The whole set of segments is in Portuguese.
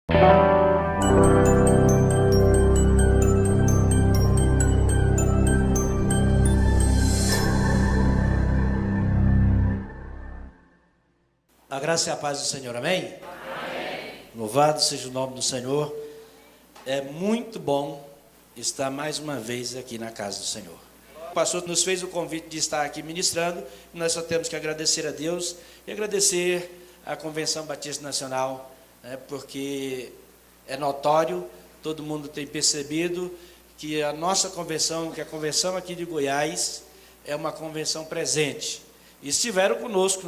A graça e a paz do Senhor, amém? Amém. Louvado seja o nome do Senhor. É muito bom estar mais uma vez aqui na casa do Senhor. O pastor nos fez o convite de estar aqui ministrando, e nós só temos que agradecer a Deus e agradecer à Convenção Batista Nacional, porque é notório, todo mundo tem percebido que a nossa convenção, que a convenção aqui de Goiás, é uma convenção presente. E estiveram conosco,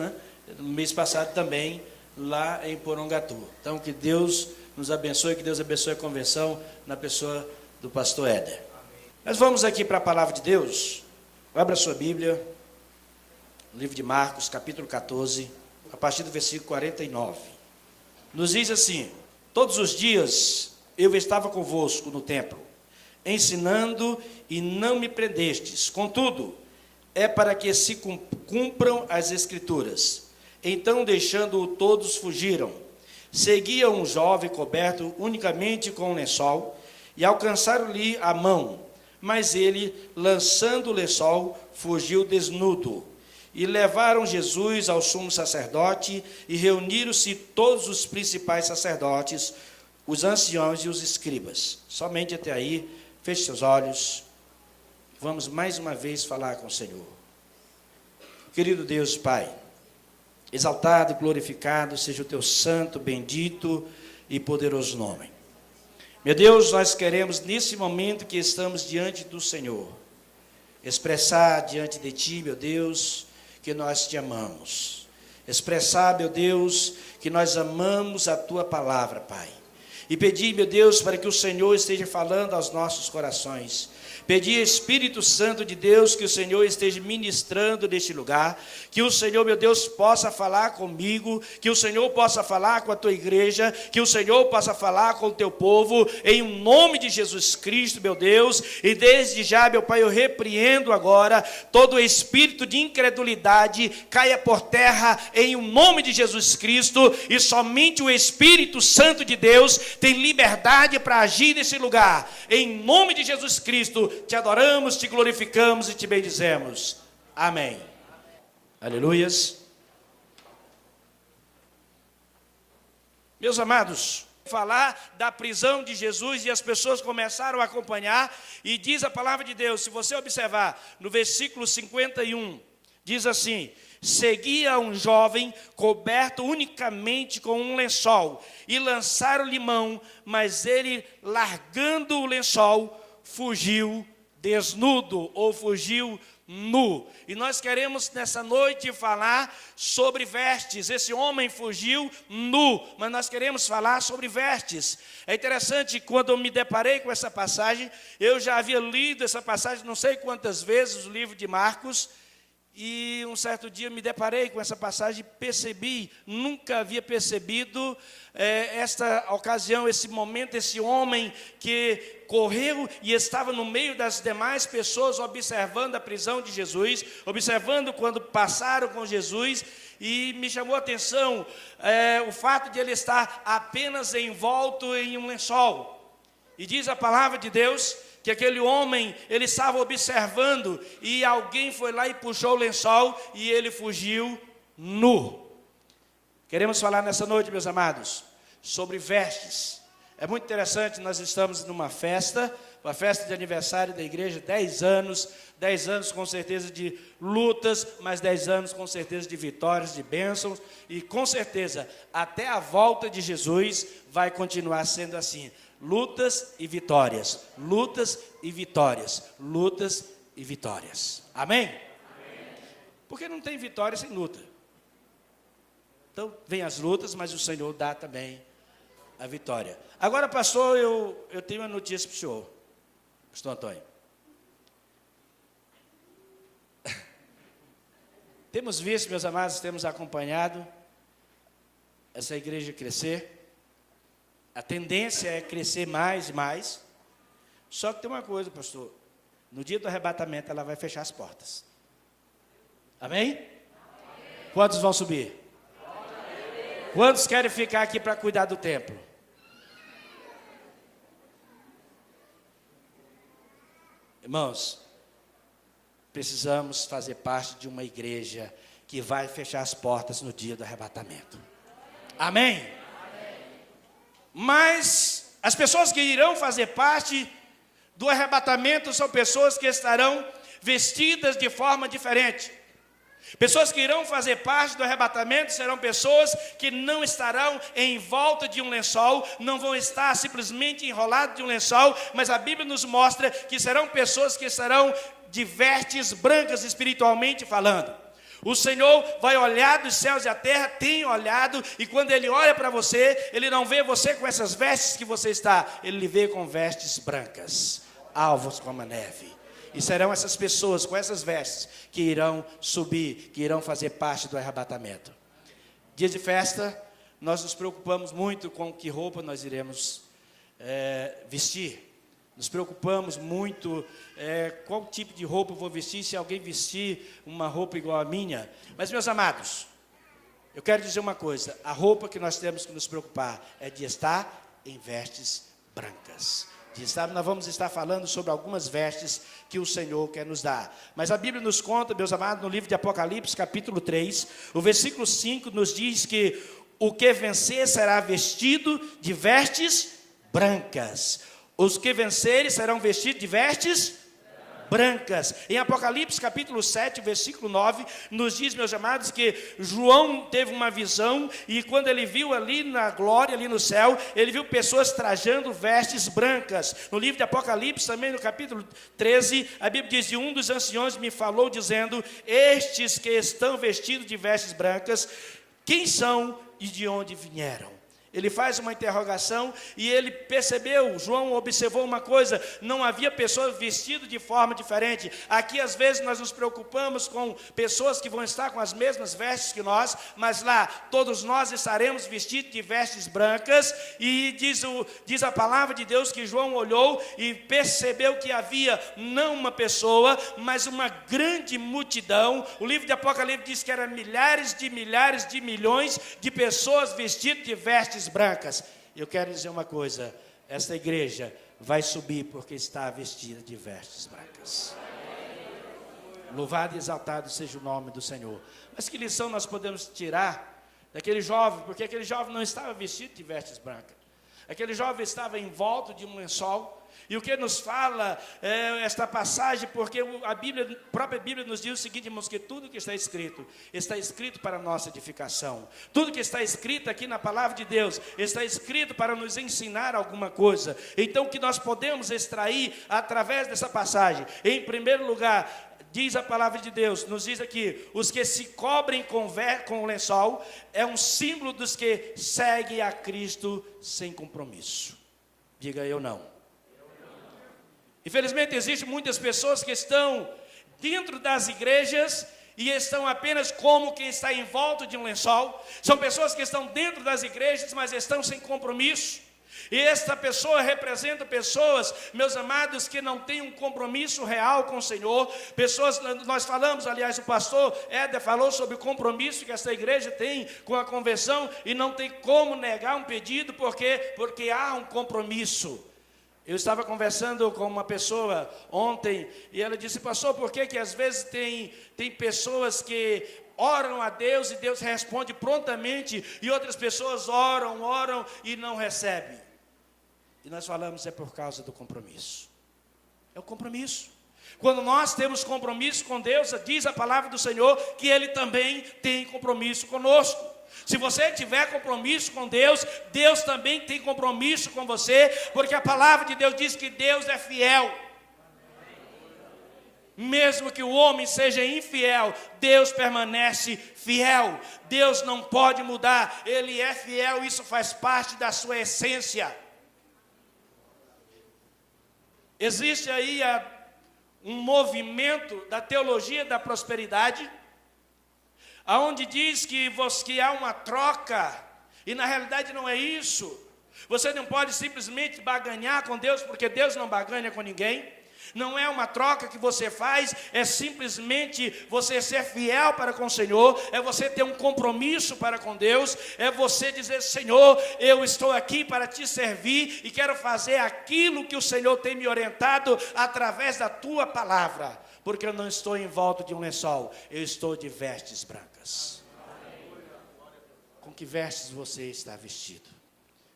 no mês passado também, lá em Porongatu. Então, que Deus nos abençoe, que Deus abençoe a convenção na pessoa do pastor Éder. Amém. Nós vamos aqui para a palavra de Deus. Abra a sua Bíblia, no livro de Marcos, capítulo 14, a partir do versículo 49. Nos diz assim: todos os dias eu estava convosco no templo, ensinando e não me prendestes. Contudo, é para que se cumpram as Escrituras. Então, deixando-o, todos fugiram. Seguia um jovem coberto unicamente com um lençol, e alcançaram-lhe a mão. Mas ele, lançando o lençol, fugiu desnudo. E levaram Jesus ao sumo sacerdote, e reuniram-se todos os principais sacerdotes, os anciãos e os escribas. Somente até aí, feche seus olhos. Vamos mais uma vez falar com o Senhor. Querido Deus Pai, exaltado e glorificado seja o teu santo, bendito e poderoso nome. Meu Deus, nós queremos nesse momento que estamos diante do Senhor, expressar diante de ti, meu Deus, que nós te amamos. Expressar, meu Deus, que nós amamos a tua palavra, Pai. E pedir, meu Deus, para que o Senhor esteja falando aos nossos corações. Pedir, Espírito Santo de Deus, que o Senhor esteja ministrando neste lugar, que o Senhor, meu Deus, possa falar comigo, que o Senhor possa falar com a tua igreja, que o Senhor possa falar com o teu povo, em nome de Jesus Cristo, meu Deus. E desde já, meu Pai, eu repreendo agora todo o espírito de incredulidade, caia por terra em nome de Jesus Cristo, e somente o Espírito Santo de Deus tem liberdade para agir nesse lugar. Em nome de Jesus Cristo, te adoramos, te glorificamos e te bendizemos. Amém. Amém. Aleluias. Meus amados, falar da prisão de Jesus, e as pessoas começaram a acompanhar, e diz a palavra de Deus, se você observar no versículo 51, diz assim: seguia um jovem coberto unicamente com um lençol, e lançaram-lhe mão, mas ele, largando o lençol, fugiu desnudo, ou fugiu nu. E nós queremos nessa noite falar sobre vestes. Esse homem fugiu nu, mas nós queremos falar sobre vestes. É interessante, quando eu me deparei com essa passagem, eu já havia lido essa passagem não sei quantas vezes, o livro de Marcos, e um certo dia me deparei com essa passagem e percebi, nunca havia percebido esta ocasião, esse momento, esse homem que correu e estava no meio das demais pessoas, observando a prisão de Jesus, observando quando passaram com Jesus, e me chamou a atenção o fato de ele estar apenas envolto em um lençol. E diz a palavra de Deus que aquele homem, ele estava observando, e alguém foi lá e puxou o lençol, e ele fugiu nu. Queremos falar nessa noite, meus amados, sobre vestes. É muito interessante, nós estamos numa festa, uma festa de aniversário da igreja, 10 anos com certeza de lutas, mas 10 anos com certeza de vitórias, de bênçãos, e com certeza, até a volta de Jesus, vai continuar sendo assim. Lutas e vitórias, lutas e vitórias, lutas e vitórias. Amém? Amém? Porque não tem vitória sem luta. Então, vem as lutas, mas o Senhor dá também a vitória. Agora, pastor, eu tenho uma notícia para o senhor, pastor Antônio. Temos visto, meus amados, temos acompanhado essa igreja crescer. A tendência é crescer mais e mais. Só que tem uma coisa, pastor. No dia do arrebatamento, ela vai fechar as portas. Amém? Amém. Quantos vão subir? Quantos querem ficar aqui para cuidar do templo? Irmãos, precisamos fazer parte de uma igreja que vai fechar as portas no dia do arrebatamento. Amém? Mas as pessoas que irão fazer parte do arrebatamento são pessoas que estarão vestidas de forma diferente. Pessoas que irão fazer parte do arrebatamento serão pessoas que não estarão em volta de um lençol, não vão estar simplesmente enrolados de um lençol, mas a Bíblia nos mostra que serão pessoas que estarão de vestes brancas espiritualmente falando. O Senhor vai olhar dos céus e a terra, tem olhado, e quando Ele olha para você, Ele não vê você com essas vestes que você está, Ele lhe vê com vestes brancas, alvos como a neve. E serão essas pessoas com essas vestes que irão subir, que irão fazer parte do arrebatamento. Dia de festa, nós nos preocupamos muito com que roupa nós iremos vestir. Nos preocupamos muito qual tipo de roupa eu vou vestir, se alguém vestir uma roupa igual a minha. Mas, meus amados, eu quero dizer uma coisa: a roupa que nós temos que nos preocupar é de estar em vestes brancas. Nós vamos estar falando sobre algumas vestes que o Senhor quer nos dar. Mas a Bíblia nos conta, meus amados, no livro de Apocalipse, capítulo 3, o versículo 5 nos diz que o que vencer será vestido de vestes brancas. Os que vencerem serão vestidos de vestes brancas. Em Apocalipse capítulo 7, versículo 9, nos diz, meus amados, que João teve uma visão, e quando ele viu ali na glória, ali no céu, ele viu pessoas trajando vestes brancas. No livro de Apocalipse, também no capítulo 13, a Bíblia diz: e um dos anciões me falou dizendo: estes que estão vestidos de vestes brancas, quem são e de onde vieram? Ele faz uma interrogação e ele percebeu, João observou uma coisa: não havia pessoas vestidas de forma diferente. Aqui às vezes nós nos preocupamos com pessoas que vão estar com as mesmas vestes que nós, mas lá todos nós estaremos vestidos de vestes brancas. E diz a palavra de Deus que João olhou e percebeu que havia não uma pessoa, mas uma grande multidão. O livro de Apocalipse diz que eram milhares de milhões de pessoas vestidas de vestes brancas. Eu quero dizer uma coisa: esta igreja vai subir porque está vestida de vestes brancas. Louvado e exaltado seja o nome do Senhor. Mas que lição nós podemos tirar daquele jovem? Porque aquele jovem não estava vestido de vestes brancas. Aquele jovem estava em volta de um lençol. E o que nos fala esta passagem? Porque a própria Bíblia nos diz o seguinte, irmãos, que tudo que está escrito para a nossa edificação. Tudo que está escrito aqui na palavra de Deus está escrito para nos ensinar alguma coisa. Então, o que nós podemos extrair através dessa passagem? Em primeiro lugar, diz a palavra de Deus, nos diz aqui: os que se cobrem com lençol é um símbolo dos que seguem a Cristo sem compromisso. Diga: eu não. Infelizmente, existem muitas pessoas que estão dentro das igrejas e estão apenas como quem está em volta de um lençol. São pessoas que estão dentro das igrejas, mas estão sem compromisso. E esta pessoa representa pessoas, meus amados, que não têm um compromisso real com o Senhor. Pessoas, nós falamos, aliás, o pastor Éder falou sobre o compromisso que esta igreja tem com a conversão, e não tem como negar um pedido, porque há um compromisso. Eu estava conversando com uma pessoa ontem, e ela disse: pastor, por que às vezes tem pessoas que oram a Deus e Deus responde prontamente, e outras pessoas oram e não recebem? E nós falamos: é por causa do compromisso. É o compromisso. Quando nós temos compromisso com Deus, diz a palavra do Senhor que Ele também tem compromisso conosco. Se você tiver compromisso com Deus, Deus também tem compromisso com você, porque a palavra de Deus diz que Deus é fiel. Mesmo que o homem seja infiel, Deus permanece fiel. Deus não pode mudar, Ele é fiel, isso faz parte da sua essência. Existe aí um movimento da teologia da prosperidade, aonde diz que há uma troca, e na realidade não é isso. Você não pode simplesmente baganhar com Deus, porque Deus não baganha com ninguém. Não é uma troca que você faz, é simplesmente você ser fiel para com o Senhor, é você ter um compromisso para com Deus, é você dizer: Senhor, eu estou aqui para te servir e quero fazer aquilo que o Senhor tem me orientado através da tua palavra, porque eu não estou em volta de um lençol, eu estou de vestes brancas. Com que vestes você está vestido?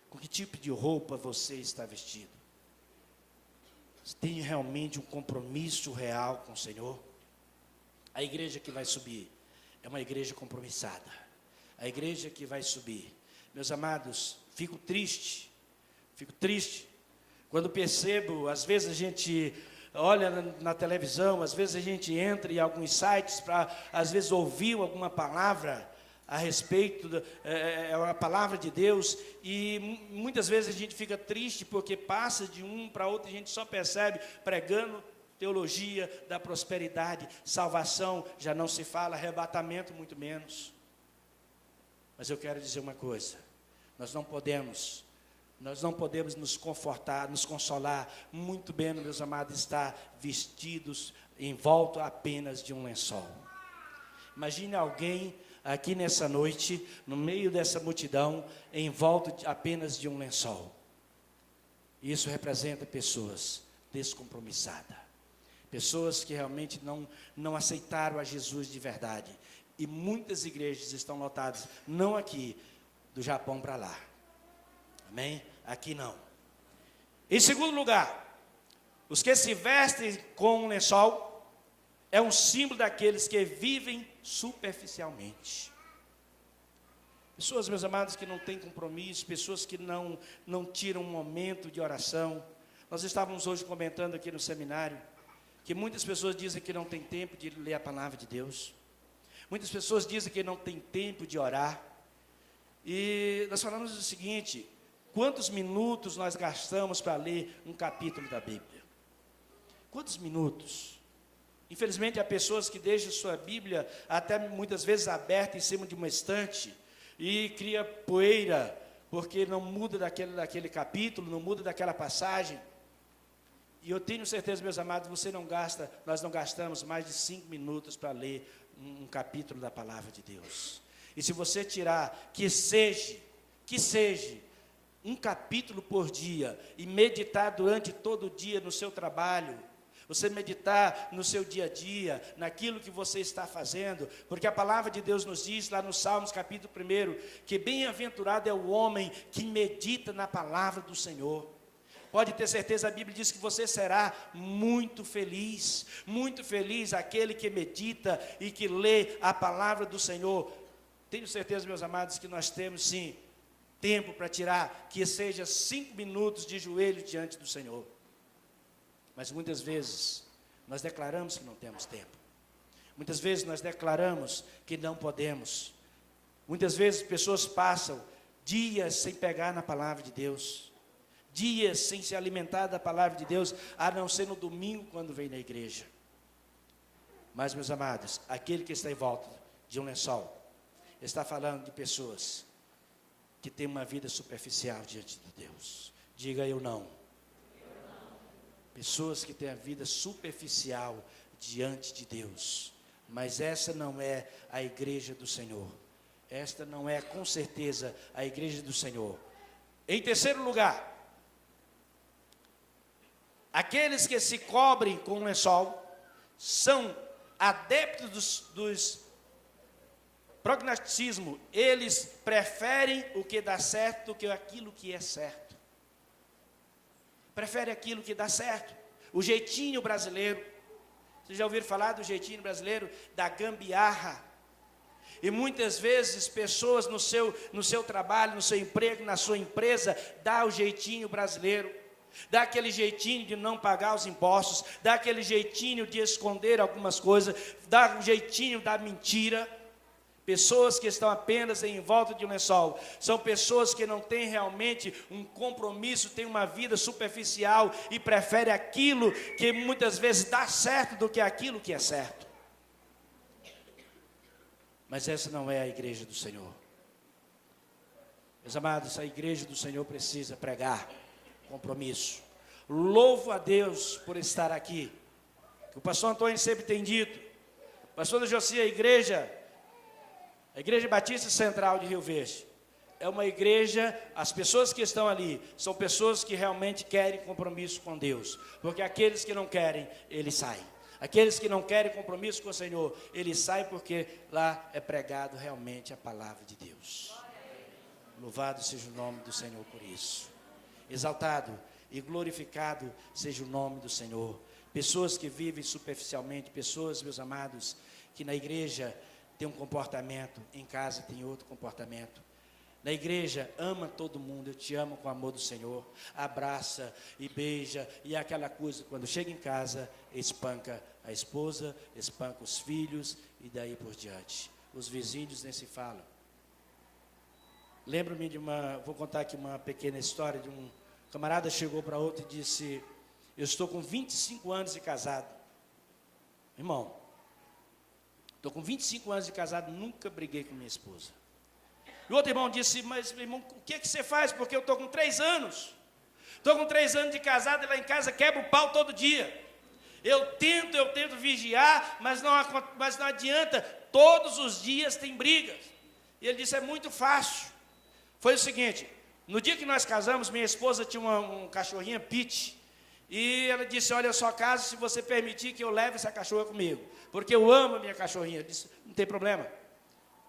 Com que tipo de roupa você está vestido? Você tem realmente um compromisso real com o Senhor? A igreja que vai subir é uma igreja compromissada. A igreja que vai subir, meus amados, fico triste quando percebo, às vezes a gente olha na televisão, às vezes a gente entra em alguns sites para, às vezes, ouvir alguma palavra a respeito, a palavra de Deus, e muitas vezes a gente fica triste porque passa de um para outro, a gente só percebe pregando teologia da prosperidade, salvação, já não se fala, arrebatamento muito menos. Mas eu quero dizer uma coisa, nós não podemos nos confortar, nos consolar, muito bem, meus amados, estar vestidos em volta apenas de um lençol. Imagine alguém aqui nessa noite, no meio dessa multidão, em volta apenas de um lençol. Isso representa pessoas descompromissadas, pessoas que realmente não aceitaram a Jesus de verdade. E muitas igrejas estão lotadas, não aqui, do Japão para lá. Amém? Aqui não. Em segundo lugar, os que se vestem com um lençol é um símbolo daqueles que vivem superficialmente. Pessoas, meus amados, que não têm compromisso, pessoas que não tiram um momento de oração. Nós estávamos hoje comentando aqui no seminário que muitas pessoas dizem que não tem tempo de ler a palavra de Deus. Muitas pessoas dizem que não tem tempo de orar. E nós falamos o seguinte: quantos minutos nós gastamos para ler um capítulo da Bíblia? Quantos minutos? Infelizmente, há pessoas que deixam sua Bíblia até muitas vezes aberta em cima de uma estante e cria poeira, porque não muda daquele capítulo, não muda daquela passagem. E eu tenho certeza, meus amados, nós não gastamos mais de 5 minutos para ler um capítulo da palavra de Deus. E se você tirar, que seja um capítulo por dia, e meditar durante todo o dia no seu trabalho, você meditar no seu dia a dia, naquilo que você está fazendo, porque a palavra de Deus nos diz, lá no Salmos capítulo 1, que bem-aventurado é o homem que medita na palavra do Senhor. Pode ter certeza, a Bíblia diz que você será muito feliz aquele que medita e que lê a palavra do Senhor. Tenho certeza, meus amados, que nós temos sim tempo para tirar, que seja 5 minutos de joelho diante do Senhor. Mas muitas vezes nós declaramos que não temos tempo. Muitas vezes nós declaramos que não podemos. Muitas vezes pessoas passam dias sem pegar na palavra de Deus, dias sem se alimentar da palavra de Deus, a não ser no domingo quando vem na igreja. Mas, meus amados, aquele que está em volta de um lençol, está falando de pessoas que têm uma vida superficial diante de Deus. Diga: eu não. Pessoas que têm a vida superficial diante de Deus. Mas essa não é a igreja do Senhor. Esta não é, com certeza, a igreja do Senhor. Em terceiro lugar, aqueles que se cobrem com um lençol são adeptos dos pragmatismo. Eles preferem o que dá certo do que aquilo que é certo. Prefere aquilo que dá certo. O jeitinho brasileiro. Vocês já ouviram falar do jeitinho brasileiro? Da gambiarra. E muitas vezes pessoas no seu trabalho, no seu emprego, na sua empresa, dá o jeitinho brasileiro. Dá aquele jeitinho de não pagar os impostos. Dá aquele jeitinho de esconder algumas coisas. Dá um jeitinho da mentira. Pessoas que estão apenas em volta de um lençol, são pessoas que não têm realmente um compromisso, têm uma vida superficial e preferem aquilo que muitas vezes dá certo do que aquilo que é certo. Mas essa não é a igreja do Senhor. Meus amados, a igreja do Senhor precisa pregar compromisso. louvo a Deus por estar aqui. O pastor Antônio sempre tem dito, pastor Josi, a Igreja Batista Central de Rio Verde, é uma igreja, as pessoas que estão ali, são pessoas que realmente querem compromisso com Deus, porque aqueles que não querem, eles saem. Aqueles que não querem compromisso com o Senhor, eles saem porque lá é pregado realmente a palavra de Deus. Louvado seja o nome do Senhor por isso. Exaltado e glorificado seja o nome do Senhor. Pessoas que vivem superficialmente, pessoas, meus amados, que na igreja tem um comportamento, em casa tem outro comportamento. Na igreja, ama todo mundo, eu te amo com o amor do Senhor, abraça e beija, e é aquela coisa, quando chega em casa, espanca a esposa, espanca os filhos, e daí por diante. Os vizinhos nem se falam. Lembro-me vou contar aqui uma pequena história, de um camarada chegou para outro e disse, eu estou com 25 anos de casado. Irmão, estou com 25 anos de casado, nunca briguei com minha esposa. E o outro irmão disse, mas irmão, o que você faz? Porque eu estou com 3 anos. Estou com 3 anos de casado e lá em casa quebra o pau todo dia. Eu tento vigiar, mas não adianta. Todos os dias tem brigas. E ele disse, é muito fácil. Foi o seguinte, no dia que nós casamos, minha esposa tinha um cachorrinha Pit. E ela disse, olha, eu só caso se você permitir que eu leve essa cachorra comigo. Porque eu amo a minha cachorrinha. Eu disse, não tem problema.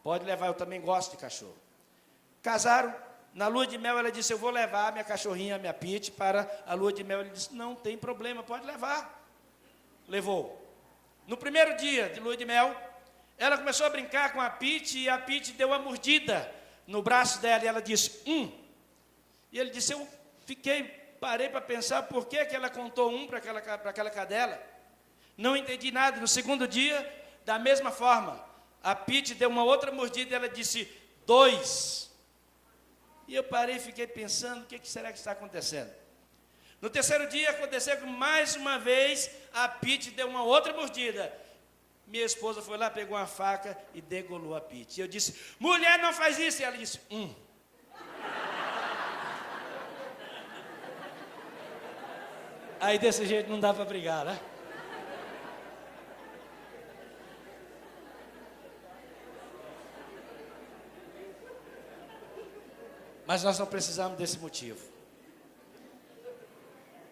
Pode levar, eu também gosto de cachorro. Casaram, na lua de mel ela disse, eu vou levar a minha cachorrinha, a minha Pit, para a lua de mel. Ele disse, não tem problema, pode levar. Levou. No primeiro dia de lua de mel, ela começou a brincar com a Pit, e a Pit deu uma mordida no braço dela, e ela disse, E ele disse, eu parei para pensar, por que ela contou para aquela cadela? Não entendi nada. No segundo dia, da mesma forma, a Pit deu uma outra mordida, e ela disse, 2. E eu parei e fiquei pensando, o que será que está acontecendo? No terceiro dia, aconteceu que mais uma vez, a Pit deu uma outra mordida. Minha esposa foi lá, pegou uma faca e degolou a Pit. E eu disse, mulher, não faz isso. E ela disse, Aí desse jeito não dá para brigar, né? Mas nós não precisamos desse motivo.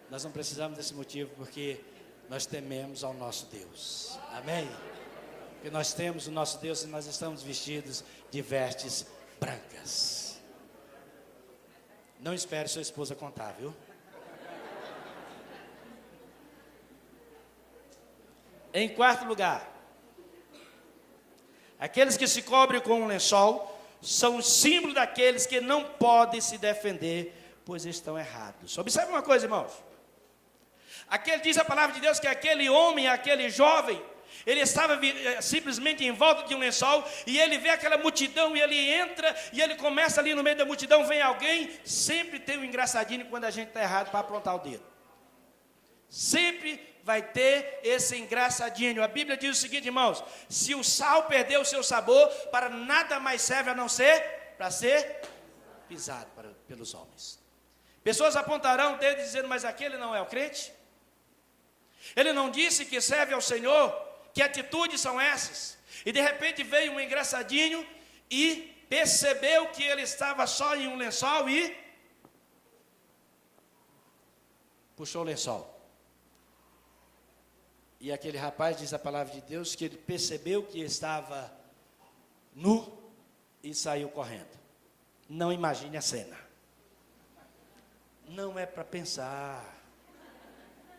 Nós não precisamos desse motivo porque nós tememos ao nosso Deus. Amém? Porque nós temos o nosso Deus e nós estamos vestidos de vestes brancas. Não espere sua esposa contar, viu? Em quarto lugar, aqueles que se cobrem com um lençol são o símbolo daqueles que não podem se defender, pois estão errados. Observe uma coisa, irmãos. Diz a palavra de Deus que aquele homem, aquele jovem, ele estava simplesmente em volta de um lençol, e ele vê aquela multidão, e ele entra, e ele começa ali no meio da multidão, vem alguém, sempre tem um engraçadinho quando a gente está errado para apontar o dedo. Sempre vai ter esse engraçadinho. A Bíblia diz o seguinte, irmãos, se o sal perdeu o seu sabor, para nada mais serve a não ser para ser pisado pelos homens. Pessoas apontarão o dedo dizendo, mas aquele não é o crente? Ele não disse que serve ao Senhor? Que atitudes são essas? E de repente veio um engraçadinho e percebeu que ele estava só em um lençol e puxou o lençol. E aquele rapaz, diz a palavra de Deus, que ele percebeu que estava nu e saiu correndo. Não imagine a cena. Não é para pensar.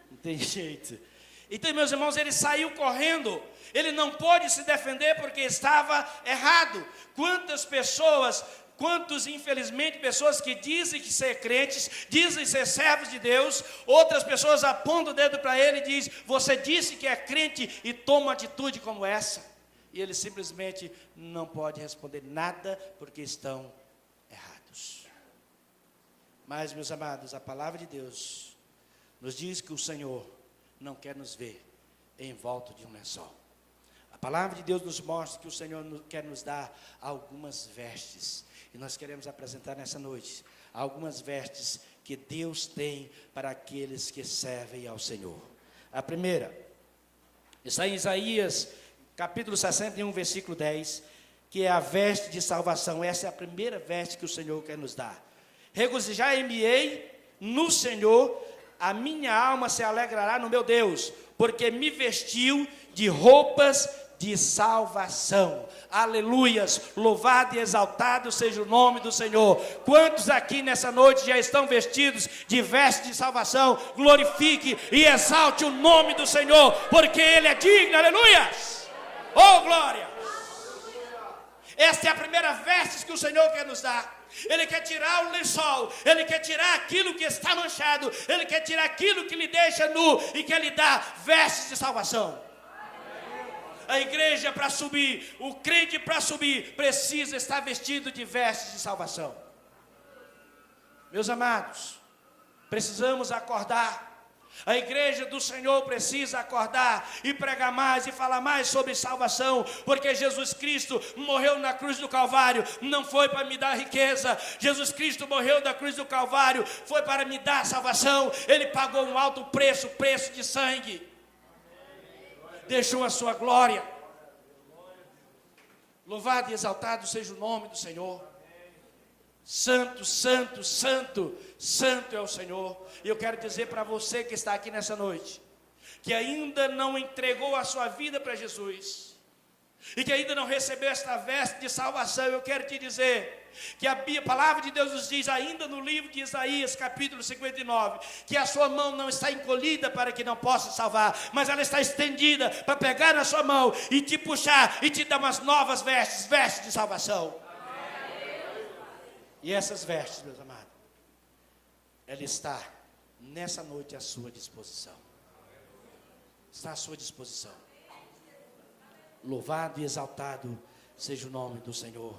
Não tem jeito. Então, meus irmãos, ele saiu correndo. Ele não pôde se defender porque estava errado. Quantos, infelizmente, pessoas que dizem que ser crentes, dizem ser servos de Deus, outras pessoas apontam o dedo para ele e dizem, você disse que é crente e toma uma atitude como essa. E ele simplesmente não pode responder nada porque estão errados. Mas, meus amados, a palavra de Deus nos diz que o Senhor não quer nos ver em volta de um lençol. A palavra de Deus nos mostra que o Senhor quer nos dar algumas vestes. E nós queremos apresentar nessa noite algumas vestes que Deus tem para aqueles que servem ao Senhor. A primeira está em Isaías, capítulo 61, versículo 10, que é a veste de salvação. Essa é a primeira veste que o Senhor quer nos dar. Regozijai-me-ei no Senhor, a minha alma se alegrará no meu Deus, porque me vestiu de roupas de salvação. Aleluias, louvado e exaltado seja o nome do Senhor. Quantos aqui nessa noite já estão vestidos de veste de salvação? Glorifique e exalte o nome do Senhor, porque Ele é digno. Aleluias, oh glória. Esta é a primeira veste que o Senhor quer nos dar. Ele quer tirar o lençol, Ele quer tirar aquilo que está manchado, Ele quer tirar aquilo que lhe deixa nu e quer lhe dar vestes de salvação. A igreja para subir, o crente para subir, precisa estar vestido de vestes de salvação. Meus amados, precisamos acordar. A igreja do Senhor precisa acordar e pregar mais e falar mais sobre salvação, porque Jesus Cristo morreu na cruz do Calvário, não foi para me dar riqueza. Jesus Cristo morreu na cruz do Calvário, foi para me dar salvação. Ele pagou um alto preço, preço de sangue, deixou a sua glória. Louvado e exaltado seja o nome do Senhor. Santo, santo, santo, santo é o Senhor. E eu quero dizer para você que está aqui nessa noite, que ainda não entregou a sua vida para Jesus, e que ainda não recebeu esta veste de salvação, eu quero te dizer que a palavra de Deus nos diz, ainda no livro de Isaías, capítulo 59, que a sua mão não está encolhida para que não possa salvar, mas ela está estendida para pegar na sua mão e te puxar e te dar umas novas vestes, vestes de salvação. E essas vestes, meus amados, ela está nessa noite à sua disposição. Está à sua disposição. Louvado e exaltado seja o nome do Senhor.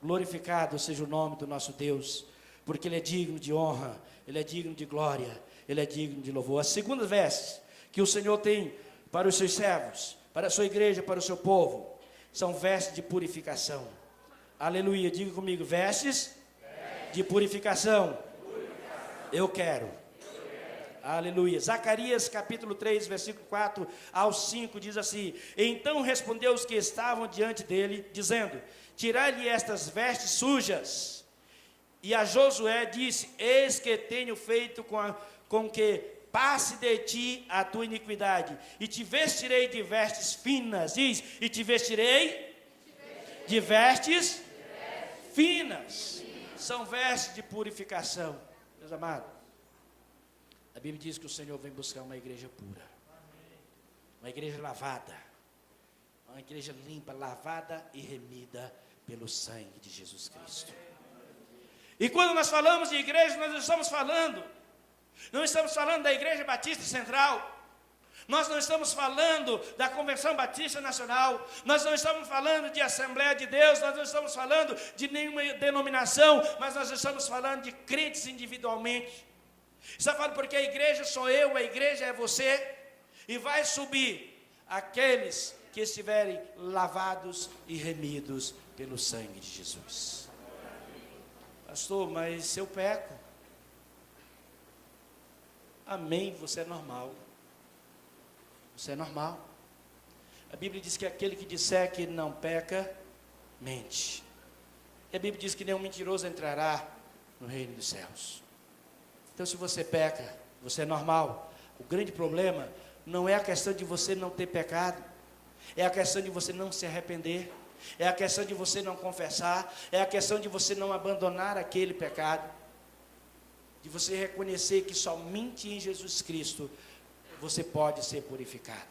Glorificado seja o nome do nosso Deus, porque Ele é digno de honra, Ele é digno de glória, Ele é digno de louvor. A segunda veste que o Senhor tem para os seus servos, para a sua igreja, para o seu povo, são vestes de purificação. Aleluia, diga comigo, vestes de purificação. Eu quero. Aleluia. Zacarias capítulo 3, versículo 4 ao 5 diz assim: então respondeu os que estavam diante dele, dizendo: tirai-lhe estas vestes sujas. E a Josué disse: eis que tenho feito com que passe de ti a tua iniquidade, e te vestirei de vestes finas. Diz: e te vestirei de vestes finas. São vestes de purificação. Meus amados, a Bíblia diz que o Senhor vem buscar uma igreja pura, uma igreja lavada, uma igreja limpa, lavada e remida pelo sangue de Jesus Cristo. E quando nós falamos de igreja, nós não estamos falando da Igreja Batista Central, nós não estamos falando da Convenção Batista Nacional, nós não estamos falando de Assembleia de Deus, nós não estamos falando de nenhuma denominação, mas nós estamos falando de crentes individualmente. Está falando porque a igreja sou eu, a igreja é você, e vai subir aqueles que estiverem lavados e remidos pelo sangue de Jesus. Pastor, mas se eu peco? Amém, você é normal. Você é normal. A Bíblia diz que aquele que disser que não peca, mente. E a Bíblia diz que nenhum mentiroso entrará no reino dos céus. Então, se você peca, você é normal. O grande problema não é a questão de você não ter pecado, é a questão de você não se arrepender, é a questão de você não confessar, é a questão de você não abandonar aquele pecado, de você reconhecer que somente em Jesus Cristo você pode ser purificado,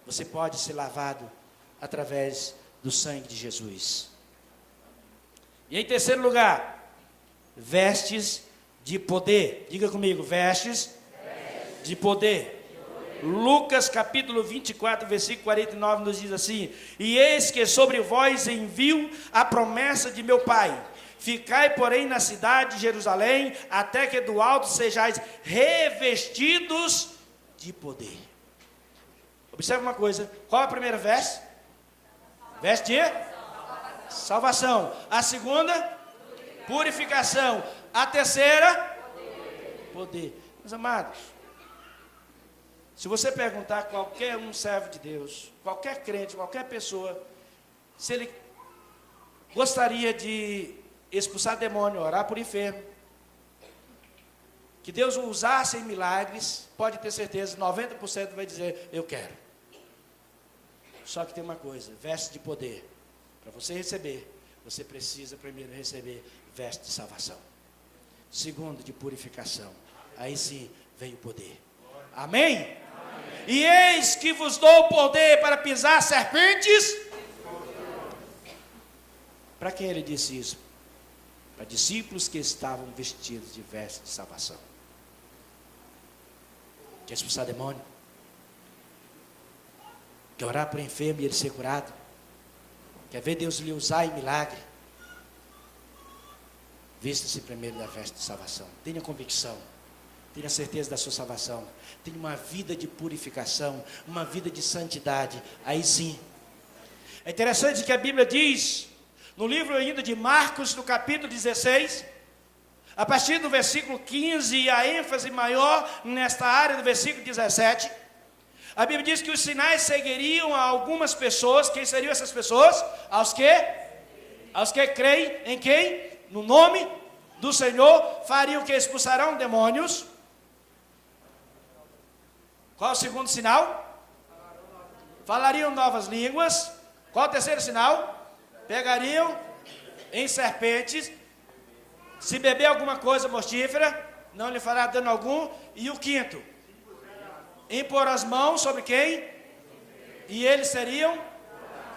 você pode ser lavado através do sangue de Jesus. E em terceiro lugar, vestes de poder. Diga comigo, vestes de poder. Lucas capítulo 24, versículo 49 nos diz assim: e eis que sobre vós envio a promessa de meu Pai. Ficai, porém, na cidade de Jerusalém, até que do alto sejais revestidos de poder. Observe uma coisa, qual é a primeira veste? Veste de salvação. A segunda, purificação. A terceira, poder. Meus amados, se você perguntar a qualquer um servo de Deus, qualquer crente, qualquer pessoa, se ele gostaria de expulsar demônio, orar por enfermo, que Deus o usasse em milagres, pode ter certeza, 90% vai dizer, eu quero. Só que tem uma coisa, veste de poder. Para você receber, você precisa primeiro receber veste de salvação. Segundo, de purificação. Aí sim, vem o poder. Amém? Amém? E eis que vos dou o poder para pisar serpentes. Para quem ele disse isso? Para discípulos que estavam vestidos de veste de salvação. Quer expulsar demônio? Quer orar por enfermo e ele ser curado? Quer ver Deus lhe usar em milagre? Vista-se primeiro da veste de salvação. Tenha convicção. Tenha certeza da sua salvação. Tenha uma vida de purificação. Uma vida de santidade. Aí sim. É interessante que a Bíblia diz, no livro ainda de Marcos, no capítulo 16, a partir do versículo 15, e a ênfase maior nesta área do versículo 17, a Bíblia diz que os sinais seguiriam a algumas pessoas. Quem seriam essas pessoas? Aos que creem em quem? No nome do Senhor, fariam que expulsarão demônios. Qual o segundo sinal? Falariam novas línguas. Qual o terceiro sinal? Pegariam em serpentes. Se beber alguma coisa mortífera, não lhe fará dano algum. E o quinto? Impor as mãos sobre quem? E eles seriam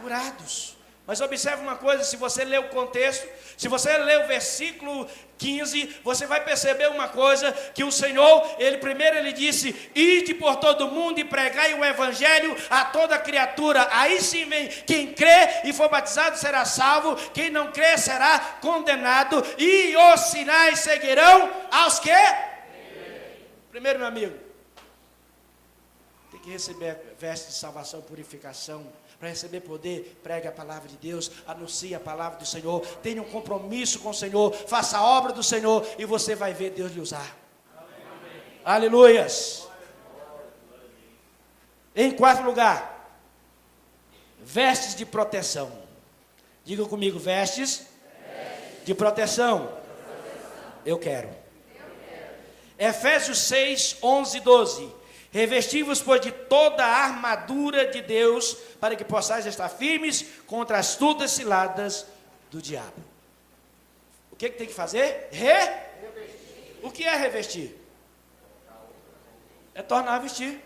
curados. Mas observe uma coisa, se você ler o contexto, se você ler o versículo 15, você vai perceber uma coisa, que o Senhor, ele disse, ide por todo mundo e pregai o evangelho a toda criatura. Aí sim vem, quem crê e for batizado será salvo, quem não crê será condenado, e os sinais seguirão aos que? Primeiro, meu amigo, tem que receber veste de salvação, purificação. Para receber poder, pregue a palavra de Deus, anuncie a palavra do Senhor, tenha um compromisso com o Senhor, faça a obra do Senhor, e você vai ver Deus lhe usar. Amém. Aleluias. Em quarto lugar, vestes de proteção. Diga comigo, vestes de proteção. Eu quero. Efésios 6, 11 e 12. Revesti-vos, pois, de toda a armadura de Deus, para que possais estar firmes contra as astutas ciladas do diabo. O que tem que fazer? Revestir. O que é revestir? É tornar a vestir.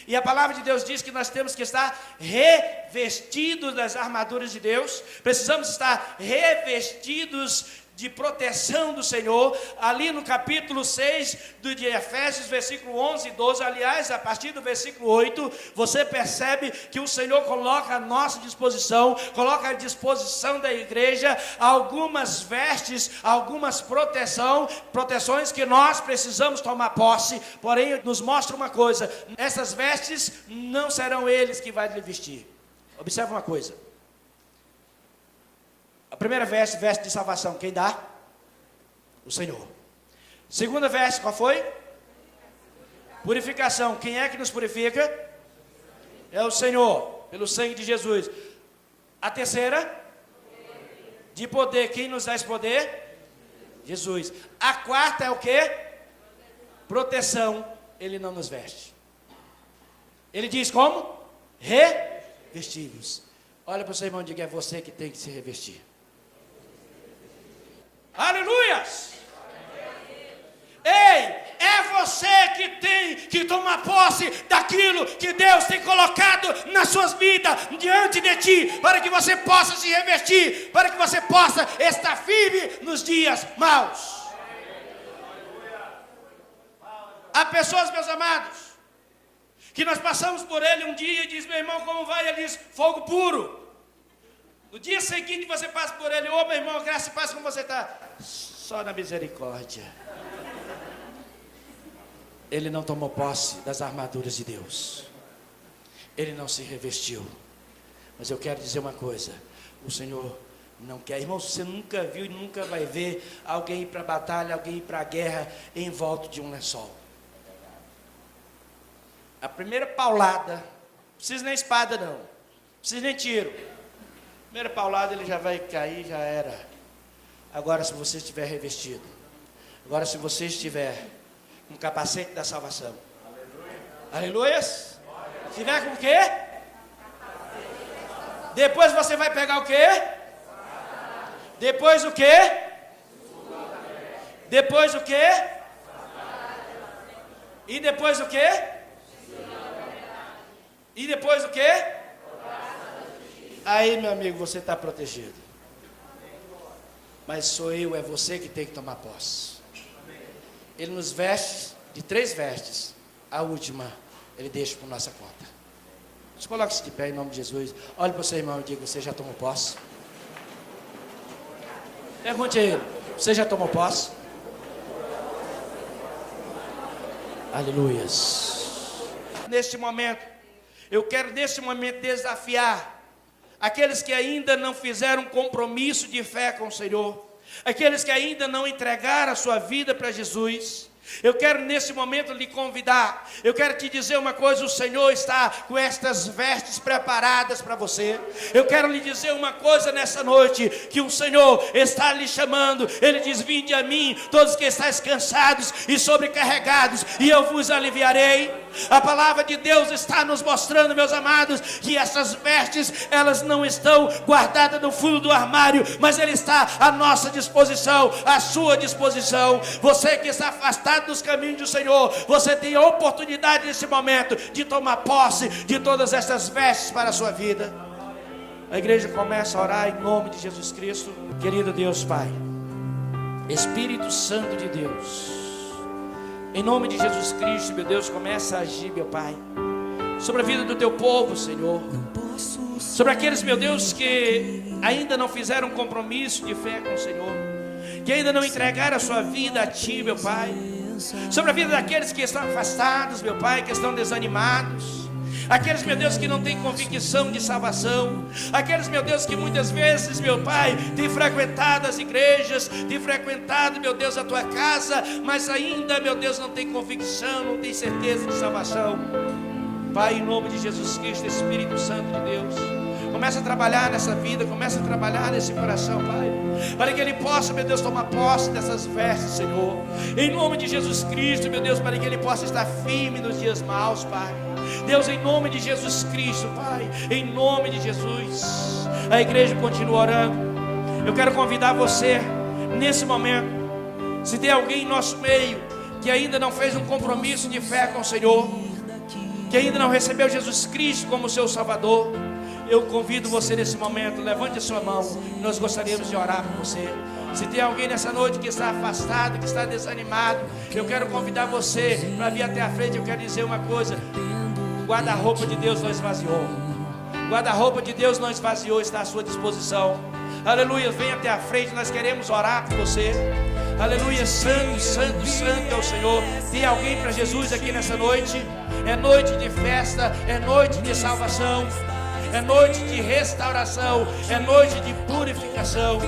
E a palavra de Deus diz que nós temos que estar revestidos das armaduras de Deus. Precisamos estar revestidos de proteção do Senhor. Ali no capítulo 6 de Efésios, versículo 11 e 12, aliás, a partir do versículo 8, você percebe que o Senhor coloca à nossa disposição, coloca à disposição da igreja, algumas vestes, algumas proteções que nós precisamos tomar posse. Porém, nos mostra uma coisa, essas vestes não serão eles que vão lhe vestir. Observe uma coisa. A primeira veste de salvação, quem dá? O Senhor. Segunda veste, qual foi? Purificação. Quem é que nos purifica? É o Senhor, pelo sangue de Jesus. A terceira? De poder. Quem nos dá esse poder? Jesus. A quarta é o quê? Proteção. Ele não nos veste. Ele diz como? Revestir-vos. Olha para o seu irmão e diga, é você que tem que se revestir. Aleluias! Ei, é você que tem que tomar posse daquilo que Deus tem colocado nas suas vidas, diante de ti, para que você possa se revestir, para que você possa estar firme nos dias maus. Há pessoas, meus amados, que nós passamos por ele um dia e diz, meu irmão, como vai? Ele diz, fogo puro. No dia seguinte você passa por ele, ô meu irmão, graça e paz, como você está? Só na misericórdia. Ele não tomou posse das armaduras de Deus. Ele não se revestiu. Mas eu quero dizer uma coisa, o Senhor Não quer. Irmão, você nunca viu e nunca vai ver alguém ir para a batalha, alguém ir para a guerra em volta de um lençol. A primeira paulada, não precisa nem espada não, não precisa nem tiro. Primeira paulada ele já vai cair, já era. Agora se você estiver revestido, agora se você estiver com o capacete da salvação, aleluias, estiver com o quê? Depois você vai pegar o quê? Depois o quê? Depois o quê? E depois o quê? E depois o quê? Aí, meu amigo, você está protegido. Mas sou eu, é você que tem que tomar posse. Ele nos veste de 3 vestes. A última, ele deixa por nossa conta. Se coloque-se de pé em nome de Jesus. Olhe para o seu irmão e diga: você já tomou posse? Pergunte a ele: você já tomou posse? Aleluias. Neste momento, eu quero neste momento desafiar aqueles que ainda não fizeram um compromisso de fé com o Senhor, aqueles que ainda não entregaram a sua vida para Jesus. Eu quero nesse momento lhe convidar, eu quero te dizer uma coisa: o Senhor está com estas vestes preparadas para você. Eu quero lhe dizer uma coisa nessa noite, que o Senhor está lhe chamando. Ele diz: vinde a mim, todos que estáis cansados e sobrecarregados, e eu vos aliviarei. A palavra de Deus está nos mostrando, meus amados, que essas vestes, elas não estão guardadas no fundo do armário, mas ele está à nossa disposição, à sua disposição. Você que está afastado dos caminhos do Senhor, você tem a oportunidade nesse momento de tomar posse de todas essas vestes para a sua vida. A igreja começa a orar em nome de Jesus Cristo. Querido Deus Pai, Espírito Santo de Deus, em nome de Jesus Cristo, meu Deus, começa a agir, meu Pai, sobre a vida do teu povo, Senhor, sobre aqueles, meu Deus, que ainda não fizeram um compromisso de fé com o Senhor, que ainda não entregaram a sua vida a Ti, meu Pai, sobre a vida daqueles que estão afastados, meu Pai, que estão desanimados, aqueles, meu Deus, que não têm convicção de salvação, aqueles, meu Deus, que muitas vezes, meu Pai, têm frequentado as igrejas, têm frequentado, meu Deus, a Tua casa, mas ainda, meu Deus, não tem convicção, não tem certeza de salvação. Pai, em nome de Jesus Cristo, Espírito Santo de Deus, começa a trabalhar nessa vida, começa a trabalhar nesse coração, Pai, para que ele possa, meu Deus, tomar posse dessas vestes, Senhor, em nome de Jesus Cristo, meu Deus, para que ele possa estar firme nos dias maus, Pai. Deus, em nome de Jesus Cristo, Pai, em nome de Jesus. A igreja continua orando. Eu quero convidar você, nesse momento, se tem alguém em nosso meio que ainda não fez um compromisso de fé com o Senhor, que ainda não recebeu Jesus Cristo como seu Salvador, eu convido você nesse momento, levante a sua mão, nós gostaríamos de orar por você. Se tem alguém nessa noite que está afastado, que está desanimado, eu quero convidar você para vir até a frente. Eu quero dizer uma coisa: o guarda-roupa de Deus não esvaziou. O guarda-roupa de Deus não esvaziou, está à sua disposição. Aleluia, vem até a frente, nós queremos orar por você. Aleluia, santo, santo, santo é o Senhor. Tem alguém para Jesus aqui nessa noite? É noite de festa, é noite de salvação, é noite de restauração, é noite de purificação.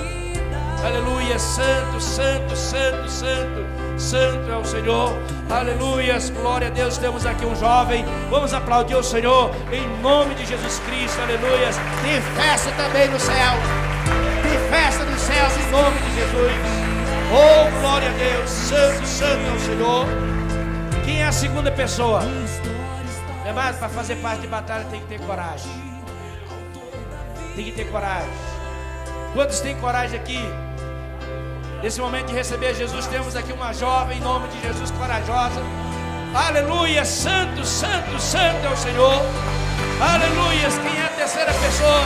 Aleluia, santo, santo, santo, santo, santo é o Senhor. Aleluia, glória a Deus. Temos aqui um jovem, vamos aplaudir o Senhor em nome de Jesus Cristo. Aleluia. Tem festa também no céu, tem festa nos céus em nome de Jesus. Oh, glória a Deus, santo, santo é o Senhor. Quem é a segunda pessoa? Mas para fazer parte de batalha tem que ter coragem. Tem que ter coragem. Quantos têm coragem aqui? Nesse momento de receber Jesus, temos aqui uma jovem, em nome de Jesus, corajosa. Aleluia, santo, santo, santo é o Senhor. Aleluia, quem é a terceira pessoa?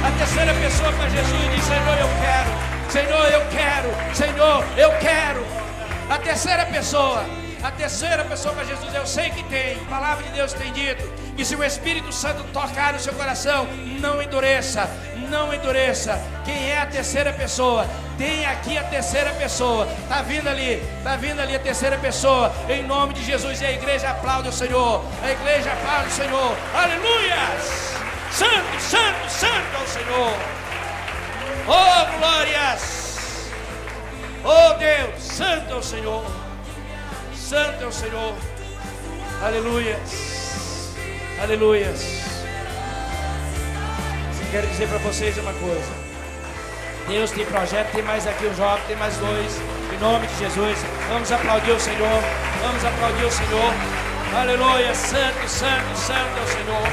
A terceira pessoa para Jesus diz: Senhor, eu quero. Senhor, eu quero. Senhor, eu quero. A terceira pessoa para Jesus, eu sei que tem. A palavra de Deus tem dito que se o Espírito Santo tocar no seu coração, não endureça, não endureça. Quem é a terceira pessoa? Tem aqui a terceira pessoa. Está vindo ali a terceira pessoa. Em nome de Jesus. E a igreja aplaude o Senhor. A igreja aplaude o Senhor. Aleluia! Santo, santo, santo é o Senhor. Oh, glórias! Oh, Deus, santo é o Senhor. Santo é o Senhor. Aleluias. Aleluias. Quero dizer para vocês uma coisa. Deus tem projeto, tem mais aqui um jovem, tem mais dois. Em nome de Jesus, vamos aplaudir o Senhor. Vamos aplaudir o Senhor. Aleluia, santo, santo, santo é o Senhor.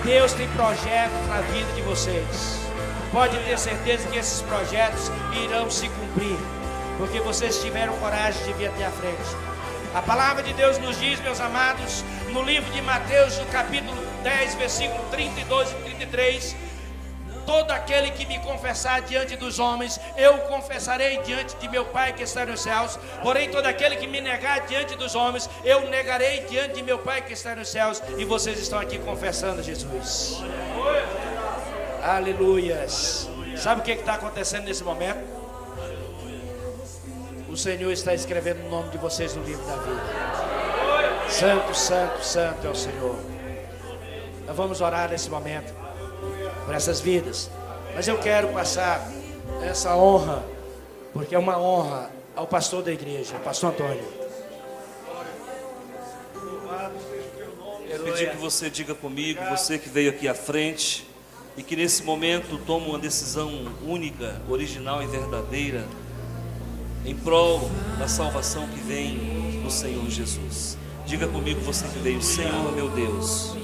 Deus tem projetos na vida de vocês. Pode ter certeza que esses projetos irão se cumprir, porque vocês tiveram coragem de vir até a frente. A palavra de Deus nos diz, meus amados, no livro de Mateus, no capítulo 10, versículo 32 e 33, todo aquele que me confessar diante dos homens, eu confessarei diante de meu Pai que está nos céus. Porém, todo aquele que me negar diante dos homens, eu negarei diante de meu Pai que está nos céus. E vocês estão aqui confessando Jesus. Aleluias. Sabe o que está acontecendo nesse momento? O Senhor está escrevendo o nome de vocês no livro da vida. Santo, santo, santo é o Senhor. Nós vamos orar nesse momento por essas vidas. Mas eu quero passar essa honra, porque é uma honra ao pastor da igreja, pastor Antônio. Quero pedir que você diga comigo, você que veio aqui à frente, e que nesse momento toma uma decisão única, original e verdadeira, em prol da salvação que vem do Senhor Jesus. Diga comigo, você que veio: Senhor meu Deus,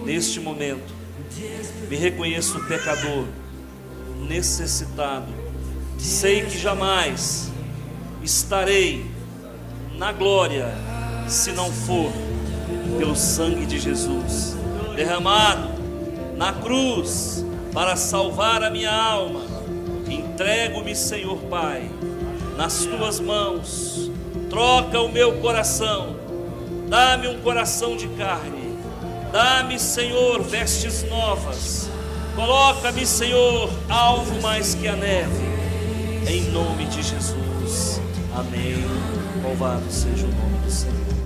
neste momento me reconheço pecador, necessitado. Sei que jamais estarei na glória se não for pelo sangue de Jesus derramado na cruz para salvar a minha alma. Entrego-me, Senhor Pai, nas tuas mãos. Troca o meu coração, dá-me um coração de carne, dá-me, Senhor, vestes novas, coloca-me, Senhor, alvo mais que a neve, em nome de Jesus, amém. Louvado seja o nome do Senhor.